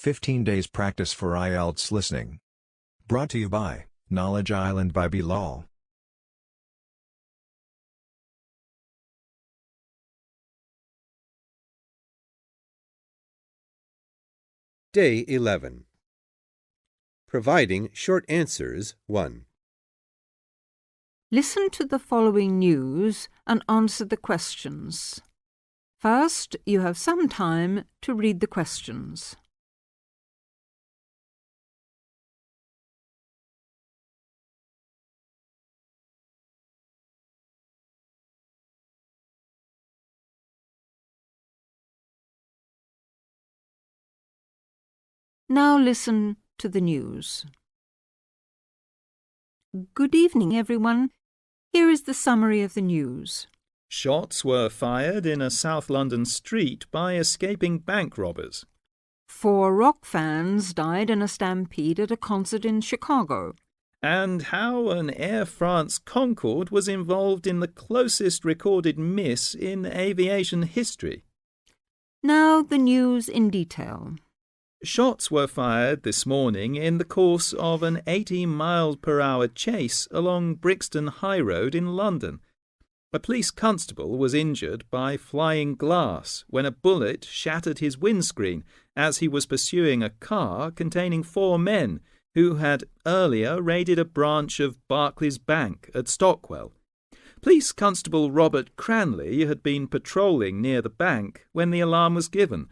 15 Days Practice for IELTS Listening. Brought to you by Knowledge Island by Bilal. Day 11. Providing short answers 1. Listen to the following news and answer the questions. First, you have some time to read the questions. Now listen to the news. Good evening, everyone. Here is the summary of the news. Shots were fired in a South London street by escaping bank robbers. 4 rock fans died in a stampede at a concert in Chicago. And how an Air France Concorde was involved in the closest recorded miss in aviation history. Now the news in detail. Shots were fired this morning in the course of an 80-mile-per-hour chase along Brixton High Road in London. A police constable was injured by flying glass when a bullet shattered his windscreen as he was pursuing a car containing 4 men who had earlier raided a branch of Barclays Bank at Stockwell. Police Constable Robert Cranley had been patrolling near the bank when the alarm was given.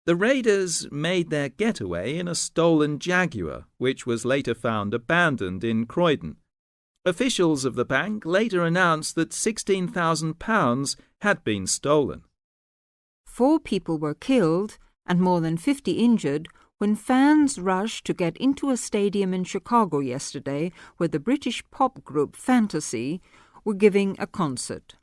The raiders made their getaway in a stolen Jaguar, which was later found abandoned in Croydon. Officials of the bank later announced that £16,000 had been stolen. 4 people were killed and more than 50 injured when fans rushed to get into a stadium in Chicago yesterday where the British pop group Fantasy were giving a concert.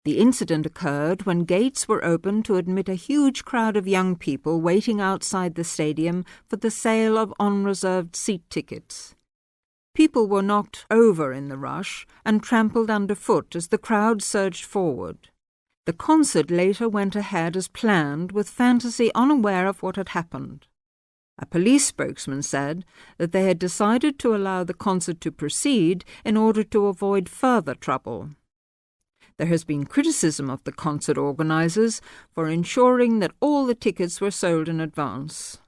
The incident occurred when gates were opened to admit a huge crowd of young people waiting outside the stadium for the sale of unreserved seat tickets. People were knocked over in the rush and trampled underfoot as the crowd surged forward. The concert later went ahead as planned, with Fantasy unaware of what had happened. A police spokesman said that they had decided to allow the concert to proceed in order to avoid further trouble. There has been criticism of the concert organisers for ensuring that all the tickets were sold in advance.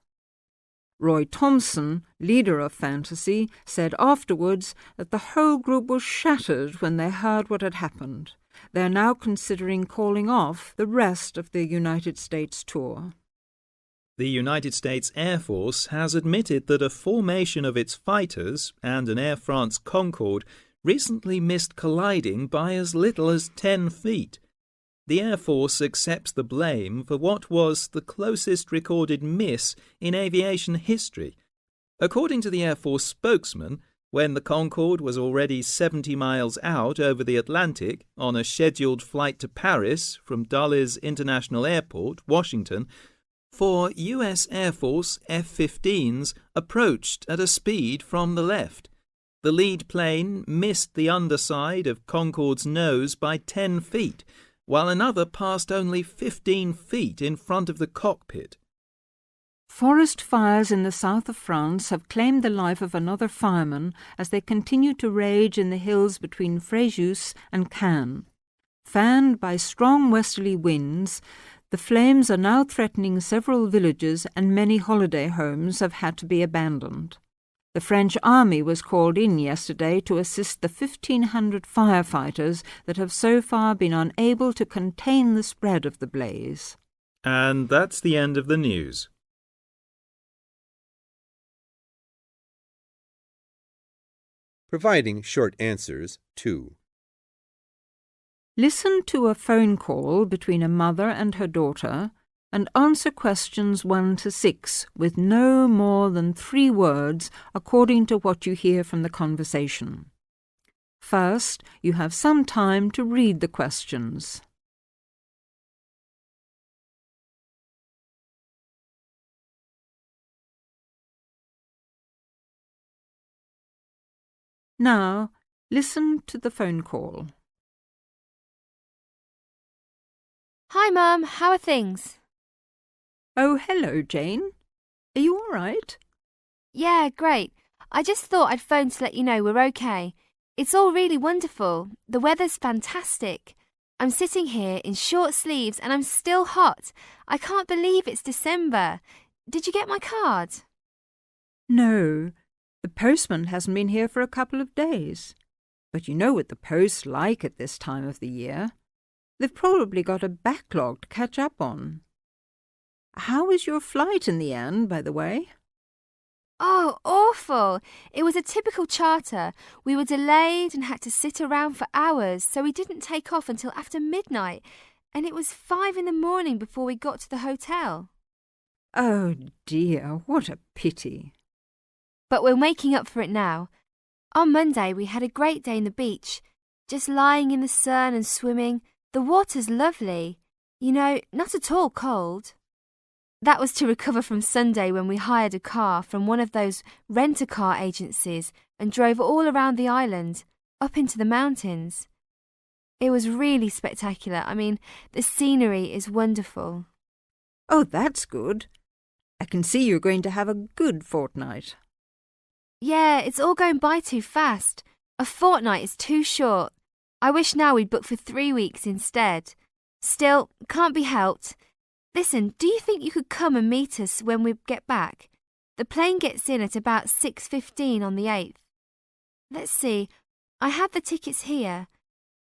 Roy Thompson, leader of Fantasy, said afterwards that the whole group was shattered when they heard what had happened. They are now considering calling off the rest of the United States tour. The United States Air Force has admitted that a formation of its fighters and an Air France Concorde recently missed colliding by as little as 10 feet. The Air Force accepts the blame for what was the closest recorded miss in aviation history. According to the Air Force spokesman, when the Concorde was already 70 miles out over the Atlantic on a scheduled flight to Paris from Dulles International Airport, Washington, 4 U.S. Air Force F-15s approached at a speed from the left. The lead plane missed the underside of Concorde's nose by 10 feet, while another passed only 15 feet in front of the cockpit. Forest fires in the south of France have claimed the life of another fireman as they continue to rage in the hills between Fréjus and Cannes. Fanned by strong westerly winds, the flames are now threatening several villages and many holiday homes have had to be abandoned. The French army was called in yesterday to assist the 1,500 firefighters that have so far been unable to contain the spread of the blaze. And that's the end of the news. Providing short answers 2. Listen to a phone call between a mother and her daughter and answer questions 1 to 6 with no more than 3 words according to what you hear from the conversation. First, you have some time to read the questions. Now, listen to the phone call. Hi, Mum. How are things? Oh, hello, Jane. Are you right? Yeah, great. I just thought I'd phone to let you know we're okay. It's all really wonderful. The weather's fantastic. I'm sitting here in short sleeves and I'm still hot. I can't believe it's December. Did you get my card? No, the postman hasn't been here for a couple of days. But you know what the post's like at this time of the year. They've probably got a backlog to catch up on. How was your flight in the end, by the way? Oh, awful. It was a typical charter. We were delayed and had to sit around for hours, so we didn't take off until after midnight, and it was 5 in the morning before we got to the hotel. Oh dear, what a pity. But we're making up for it now. On Monday we had a great day in the beach, just lying in the sun and swimming. The water's lovely. You know, not at all cold. That was to recover from Sunday when we hired a car from one of those rent-a-car agencies and drove all around the island, up into the mountains. It was really spectacular. I mean, the scenery is wonderful. Oh, that's good. I can see you're going to have a good fortnight. Yeah, it's all going by too fast. A fortnight is too short. I wish now we'd booked for 3 weeks instead. Still, can't be helped. Listen, do you think you could come and meet us when we get back? The plane gets in at about 6:15 on the 8th. Let's see, I have the tickets here.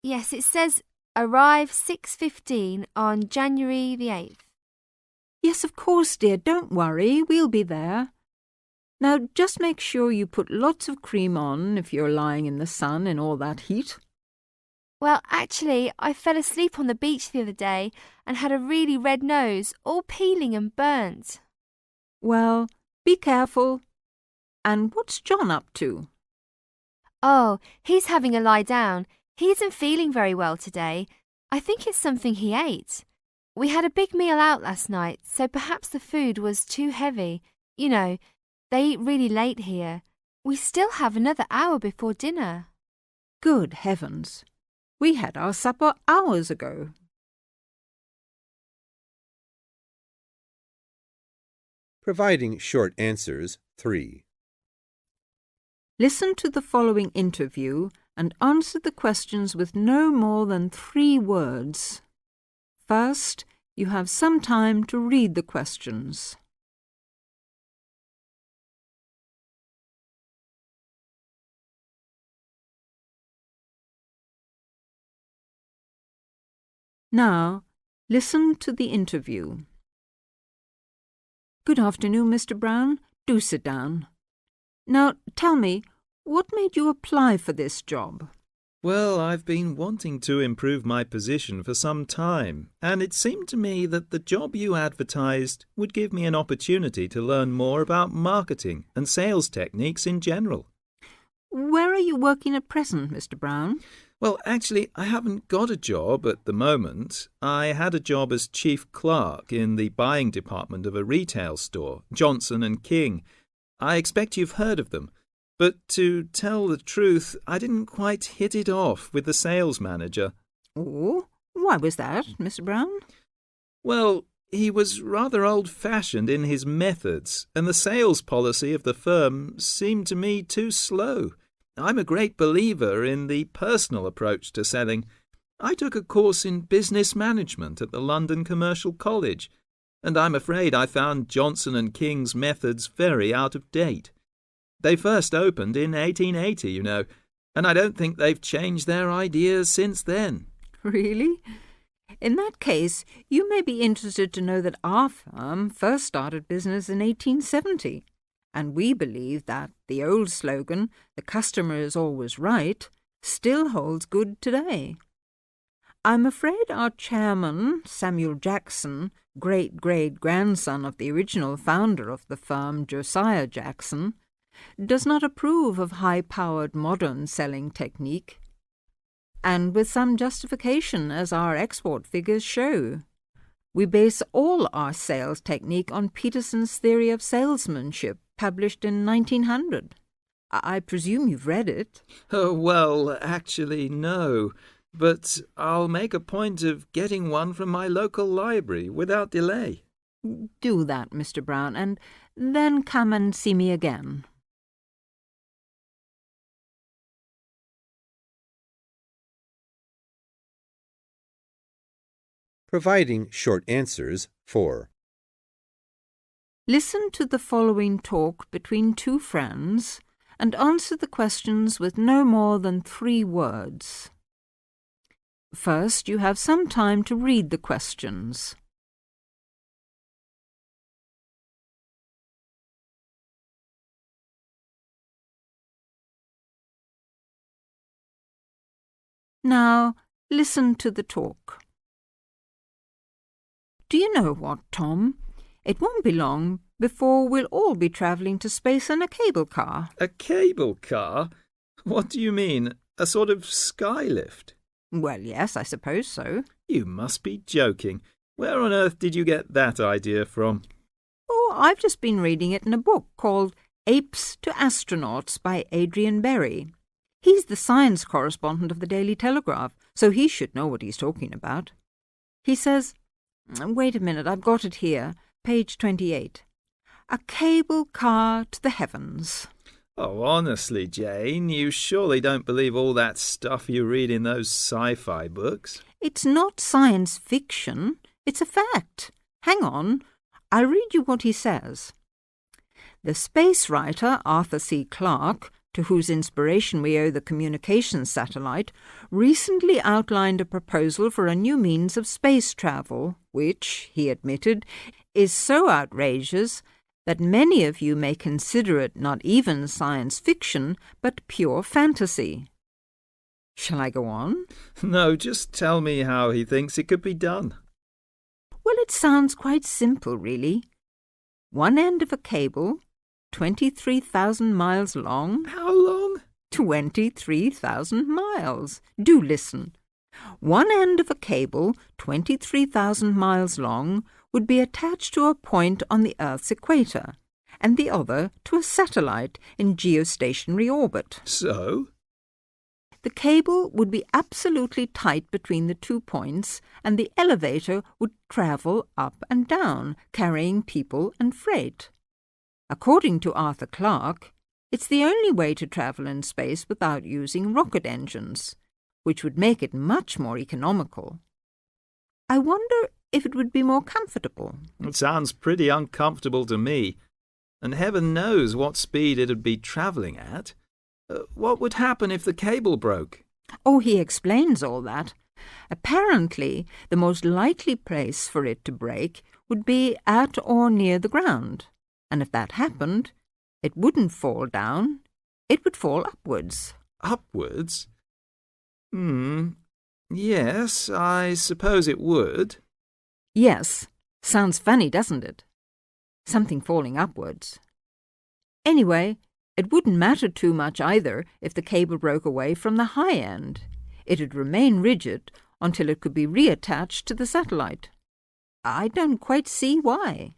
Yes, it says arrive 6:15 on January the 8th. Yes, of course, dear, don't worry, we'll be there. Now, just make sure you put lots of cream on if you're lying in the sun in all that heat. Well, actually, I fell asleep on the beach the other day and had a really red nose, all peeling and burnt. Well, be careful. And what's John up to? Oh, he's having a lie down. He isn't feeling very well today. I think it's something he ate. We had a big meal out last night, so perhaps the food was too heavy. You know, they eat really late here. We still have another hour before dinner. Good heavens! We had our supper hours ago. Providing short answers 3. Listen to the following interview and answer the questions with no more than 3 words. First, you have some time to read the questions. Now, listen to the interview. Good afternoon, Mr. Brown. Do sit down. Now, tell me, what made you apply for this job? Well, I've been wanting to improve my position for some time, and it seemed to me that the job you advertised would give me an opportunity to learn more about marketing and sales techniques in general. Where are you working at present, Mr. Brown? Well, actually, I haven't got a job at the moment. I had a job as chief clerk in the buying department of a retail store, Johnson & King. I expect you've heard of them. But to tell the truth, I didn't quite hit it off with the sales manager. Oh, why was that, Mr. Brown? Well, he was rather old-fashioned in his methods, and the sales policy of the firm seemed to me too slow. I'm a great believer in the personal approach to selling. I took a course in business management at the London Commercial College, and I'm afraid I found Johnson & King's methods very out of date. They first opened in 1880, you know, and I don't think they've changed their ideas since then. Really? In that case, you may be interested to know that our firm first started business in 1870. And we believe that the old slogan, "The customer is always right," still holds good today. I'm afraid our chairman, Samuel Jackson, great-great-grandson of the original founder of the firm, Josiah Jackson, does not approve of high-powered modern selling technique, and with some justification, as our export figures show. We base all our sales technique on Peterson's theory of salesmanship, published in 1900. I presume you've read it. Oh, well, actually, no. But I'll make a point of getting one from my local library without delay. Do that, Mr. Brown, and then come and see me again. Providing short answers 4. Listen to the following talk between two friends and answer the questions with no more than 3 words. First, you have some time to read the questions. Now, listen to the talk. Do you know what, Tom? It won't be long before we'll all be travelling to space in a cable car. A cable car? What do you mean? A sort of skylift? Well, yes, I suppose so. You must be joking. Where on earth did you get that idea from? Oh, I've just been reading it in a book called Apes to Astronauts by Adrian Berry. He's the science correspondent of the Daily Telegraph, so he should know what he's talking about. He says, wait a minute, I've got it here, page 28. A cable car to the heavens. Oh, honestly, Jane, you surely don't believe all that stuff you read in those sci-fi books? It's not science fiction, it's a fact. Hang on, I'll read you what he says. The space writer Arthur C. Clarke, to whose inspiration we owe the communications satellite, recently outlined a proposal for a new means of space travel, which, he admitted, is so outrageous that many of you may consider it not even science fiction, but pure fantasy. Shall I go on? No, just tell me how he thinks it could be done. Well, it sounds quite simple, really. One end of a cable, 23,000 miles long. How long? 23,000 miles. Do listen. One end of a cable, 23,000 miles long, would be attached to a point on the Earth's equator, and the other to a satellite in geostationary orbit. So? The cable would be absolutely tight between the 2 points, and the elevator would travel up and down, carrying people and freight. According to Arthur Clarke, it's the only way to travel in space without using rocket engines, which would make it much more economical. I wonder if it would be more comfortable. It sounds pretty uncomfortable to me, and heaven knows what speed it'd be travelling at. What would happen if the cable broke? Oh, he explains all that. Apparently, the most likely place for it to break would be at or near the ground, and if that happened, it wouldn't fall down, it would fall upwards. Upwards? Yes, I suppose it would. Yes, sounds funny, doesn't it? Something falling upwards. Anyway, it wouldn't matter too much either if the cable broke away from the high end. It'd remain rigid until it could be reattached to the satellite. I don't quite see why.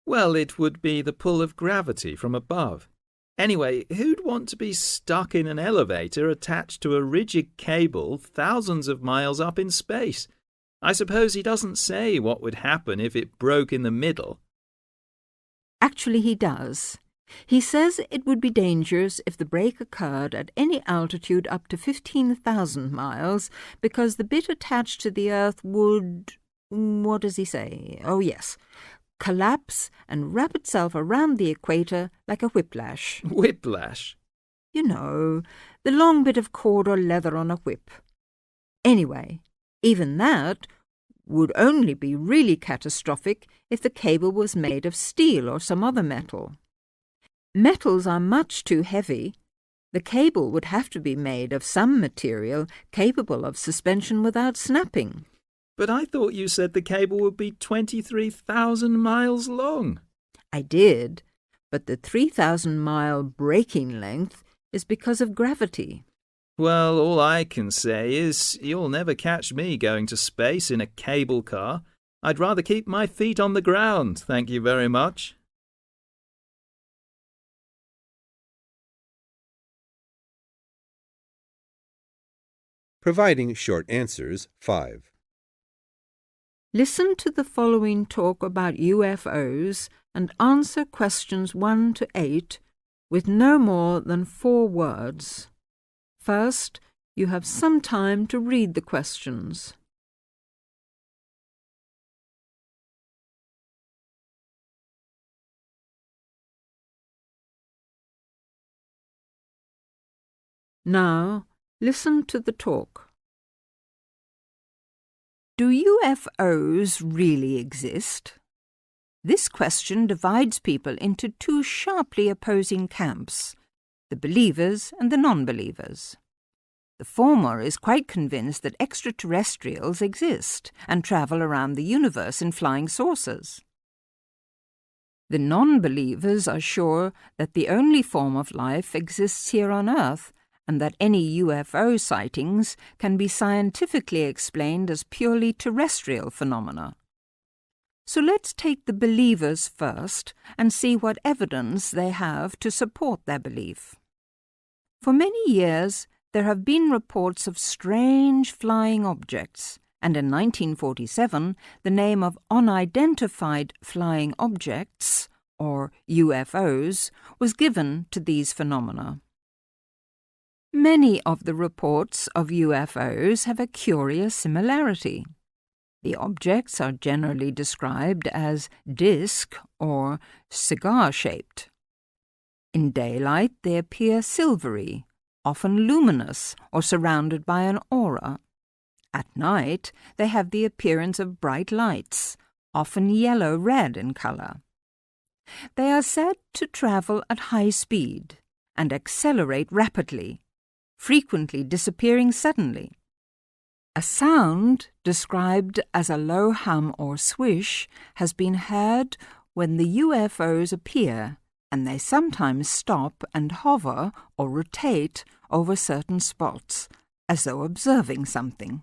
Well, it would be the pull of gravity from above. Anyway, who'd want to be stuck in an elevator attached to a rigid cable thousands of miles up in space? I suppose he doesn't say what would happen if it broke in the middle. Actually, he does. He says it would be dangerous if the break occurred at any altitude up to 15,000 miles because the bit attached to the Earth would... what does he say? Oh, yes. Collapse and wrap itself around the equator like a whiplash. Whiplash? You know, the long bit of cord or leather on a whip. Anyway, even that would only be really catastrophic if the cable was made of steel or some other metal. Metals are much too heavy. The cable would have to be made of some material capable of suspension without snapping. But I thought you said the cable would be 23,000 miles long. I did, but the 3,000-mile breaking length is because of gravity. Well, all I can say is you'll never catch me going to space in a cable car. I'd rather keep my feet on the ground, thank you very much. Providing short answers 5. Listen to the following talk about UFOs and answer questions 1 to 8 with no more than 4 words. First, you have some time to read the questions. Now, listen to the talk. Do UFOs really exist? This question divides people into 2 sharply opposing camps, the believers and the non-believers. The former is quite convinced that extraterrestrials exist and travel around the universe in flying saucers. The non-believers are sure that the only form of life exists here on Earth, and that any UFO sightings can be scientifically explained as purely terrestrial phenomena. So let's take the believers first and see what evidence they have to support their belief. For many years, there have been reports of strange flying objects, and in 1947, the name of unidentified flying objects, or UFOs, was given to these phenomena. Many of the reports of UFOs have a curious similarity. The objects are generally described as disc or cigar-shaped. In daylight, they appear silvery, often luminous or surrounded by an aura. At night, they have the appearance of bright lights, often yellow-red in color. They are said to travel at high speed and accelerate rapidly, frequently disappearing suddenly. A sound, described as a low hum or swish, has been heard when the UFOs appear, and they sometimes stop and hover or rotate over certain spots, as though observing something.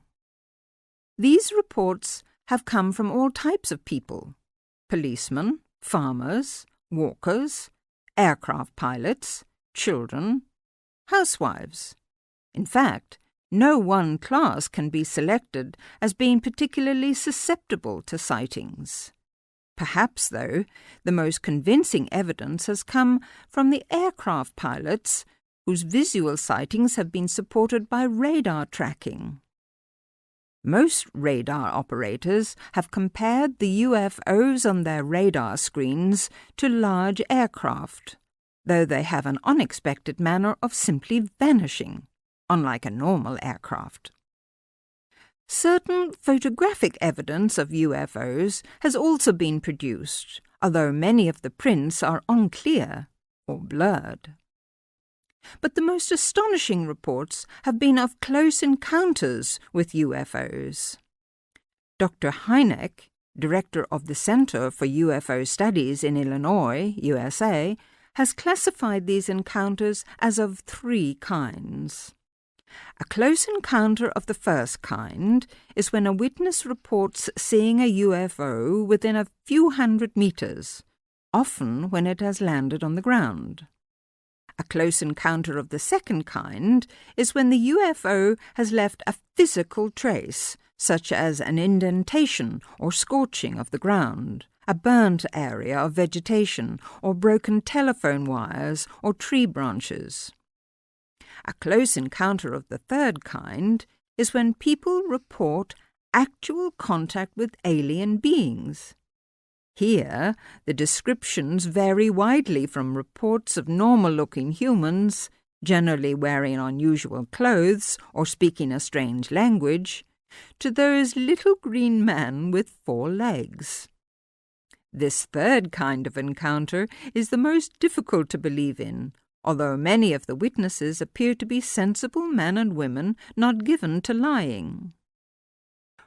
These reports have come from all types of people: policemen, farmers, walkers, aircraft pilots, children, housewives. In fact, no one class can be selected as being particularly susceptible to sightings. Perhaps, though, the most convincing evidence has come from the aircraft pilots, whose visual sightings have been supported by radar tracking. Most radar operators have compared the UFOs on their radar screens to large aircraft, though they have an unexpected manner of simply vanishing, unlike a normal aircraft. Certain photographic evidence of UFOs has also been produced, although many of the prints are unclear or blurred. But the most astonishing reports have been of close encounters with UFOs. Dr. Hynek, director of the Center for UFO Studies in Illinois, USA, has classified these encounters as of 3 kinds. A close encounter of the first kind is when a witness reports seeing a UFO within a few hundred meters, often when it has landed on the ground. A close encounter of the second kind is when the UFO has left a physical trace, such as an indentation or scorching of the ground, a burnt area of vegetation, or broken telephone wires or tree branches. A close encounter of the third kind is when people report actual contact with alien beings. Here, the descriptions vary widely from reports of normal-looking humans, generally wearing unusual clothes or speaking a strange language, to those little green men with 4 legs. This third kind of encounter is the most difficult to believe in, although many of the witnesses appear to be sensible men and women not given to lying.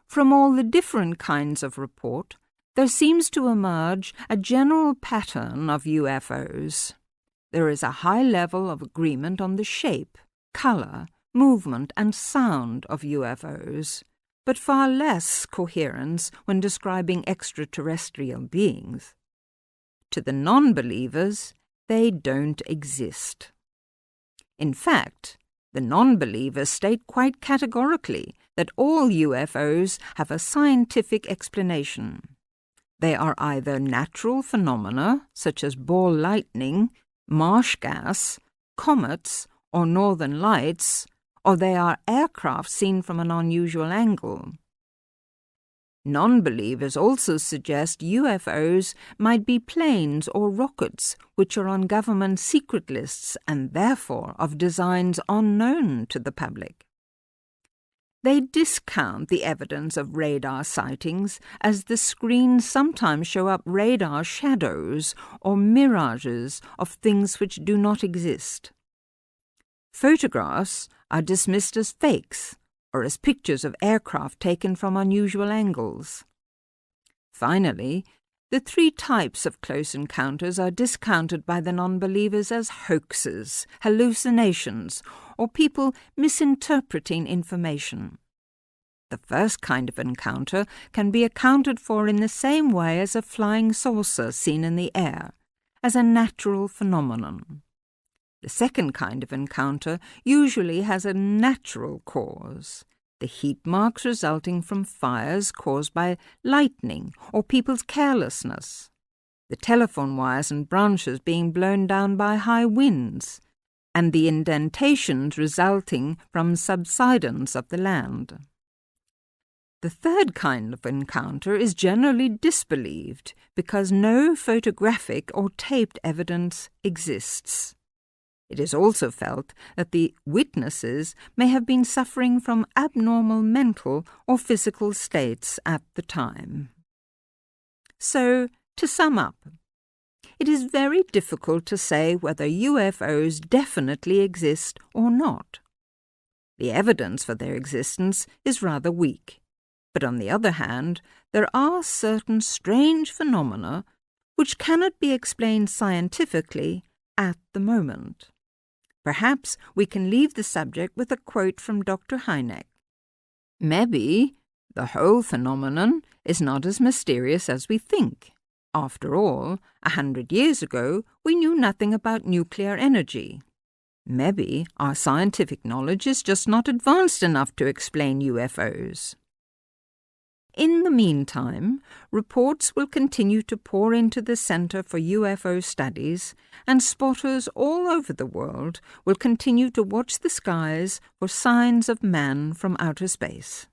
From all the different kinds of report, there seems to emerge a general pattern of UFOs. There is a high level of agreement on the shape, color, movement, and sound of UFOs, but far less coherence when describing extraterrestrial beings. To the non-believers, they don't exist. In fact, The non-believers state quite categorically that all UFOs have a scientific explanation. They are either natural phenomena, such as ball lightning, marsh gas, comets, or northern lights, or they are aircraft seen from an unusual angle. Non-believers also suggest UFOs might be planes or rockets which are on government secret lists and therefore of designs unknown to the public. They discount the evidence of radar sightings as the screens sometimes show up radar shadows or mirages of things which do not exist. Photographs are dismissed as fakes or as pictures of aircraft taken from unusual angles. Finally, the three types of close encounters are discounted by the non-believers as hoaxes, hallucinations, or people misinterpreting information. The first kind of encounter can be accounted for in the same way as a flying saucer seen in the air, as a natural phenomenon. The second kind of encounter usually has a natural cause, the heat marks resulting from fires caused by lightning or people's carelessness, the telephone wires and branches being blown down by high winds, and the indentations resulting from subsidence of the land. The third kind of encounter is generally disbelieved because no photographic or taped evidence exists. It is also felt that the witnesses may have been suffering from abnormal mental or physical states at the time. So, to sum up, it is very difficult to say whether UFOs definitely exist or not. The evidence for their existence is rather weak, but on the other hand, there are certain strange phenomena which cannot be explained scientifically at the moment. Perhaps we can leave the subject with a quote from Dr. Hynek. Maybe the whole phenomenon is not as mysterious as we think. After all, 100 years ago, we knew nothing about nuclear energy. Maybe our scientific knowledge is just not advanced enough to explain UFOs. In the meantime, reports will continue to pour into the Center for UFO Studies, and spotters all over the world will continue to watch the skies for signs of man from outer space.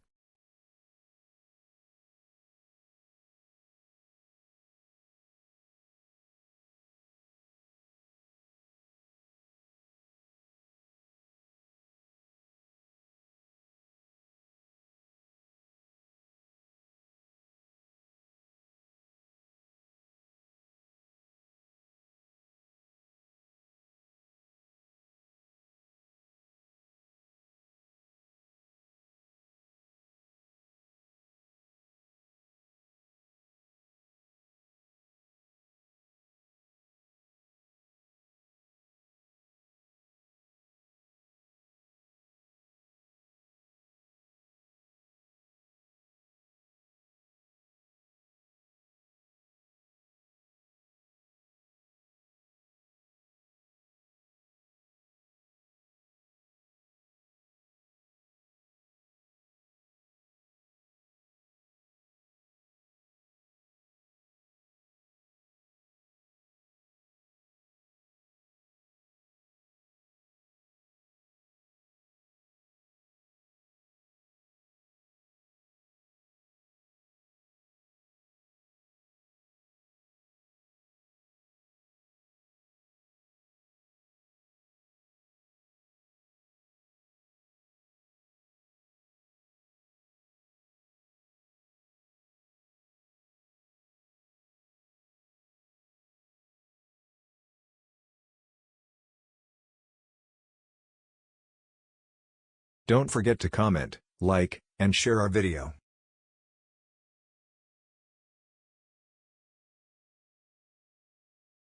Don't forget to comment, like, and share our video.